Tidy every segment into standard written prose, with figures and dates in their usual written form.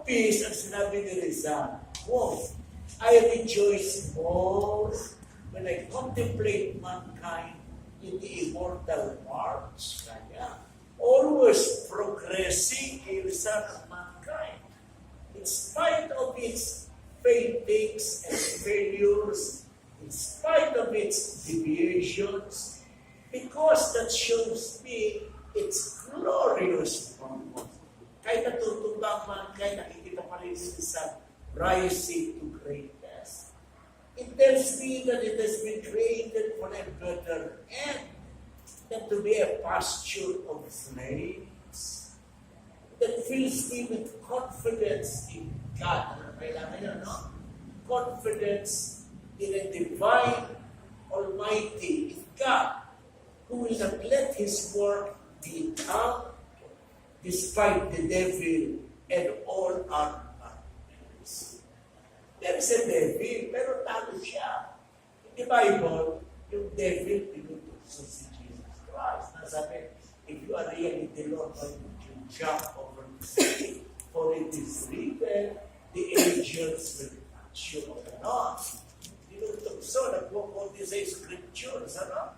peace, ang sinabi ni Rizal, I rejoice most when I contemplate mankind in the immortal march. Kaya, always progressing a result of mankind. In spite of its failings and failures, in spite of its deviations, because that shows me its glorious purpose. Kahit natutubang mankind, nakikita pa rin sa rising to greatness. It tells me that it has been created for a better end than to be a pasture of slaves. That fills me with confidence in God. Ano kailangan yun, no? Confidence in a divine, almighty God who will not let His work be out despite the devil and all our enemies. There is a devil, pero talo siya. In the Bible, yung devil, pinutukso si Jesus Christ. Nasabi, if you are really the Lord, why would you jump over the sea? For it is written, the angels will touch you. Ano? Pinutukso, nagpupunti sa scriptures, ano?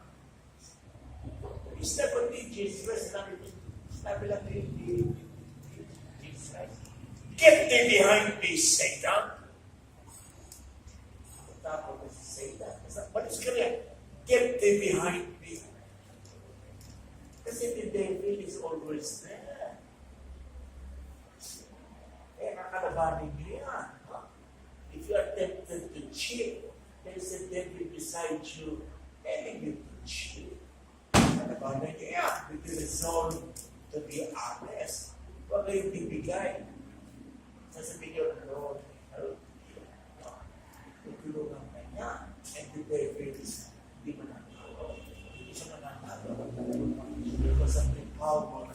Instead of Jesus Christ, sabi lang ni Jesus Christ, get thee behind me, Satan. Tapos Satan. But it's clear, get thee behind me. Kasi the devil is always there. Nakalabanin niya. If you are tempted to cheat, there is a devil beside you telling you to cheat. Nakalabanin niya with the resolve to be honest. Huwag kayong bibigay. Sasabihin niyo, Lord, tutulungan ka niya. And the devil is hindi mananalo. Hindi siya mananalo. Because of the power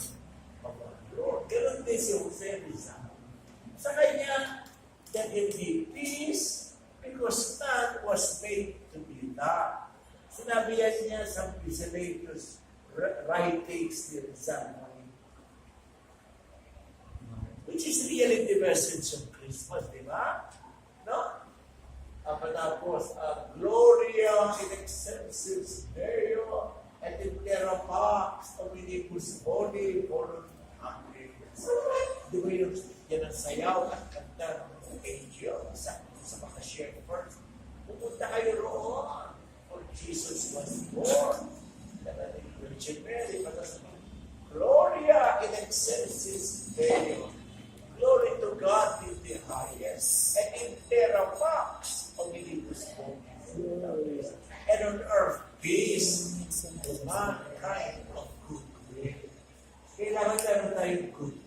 of our Lord. Ganun din si Jose Rizal. Sa kanya, there will be peace because man was made to be that. Sinabi yan niya sa miscellaneous writings ni Rizal, which is really the message of Christmas, di ba? No? Tapos, Gloria in excelsis Deo, et in terra pax omnibus boni volum Angels. Di ba yun? Yan ang sayaw at kanta ng angel sa mga shepherds. Pupunta kayo roon, for Jesus was born. Kaya ni Virgin Mary, Gloria in excelsis Deo. Glory to God in the highest, and in terra pax omnibus bonus, and on earth peace to mankind of good will. Kailangan meron tayong good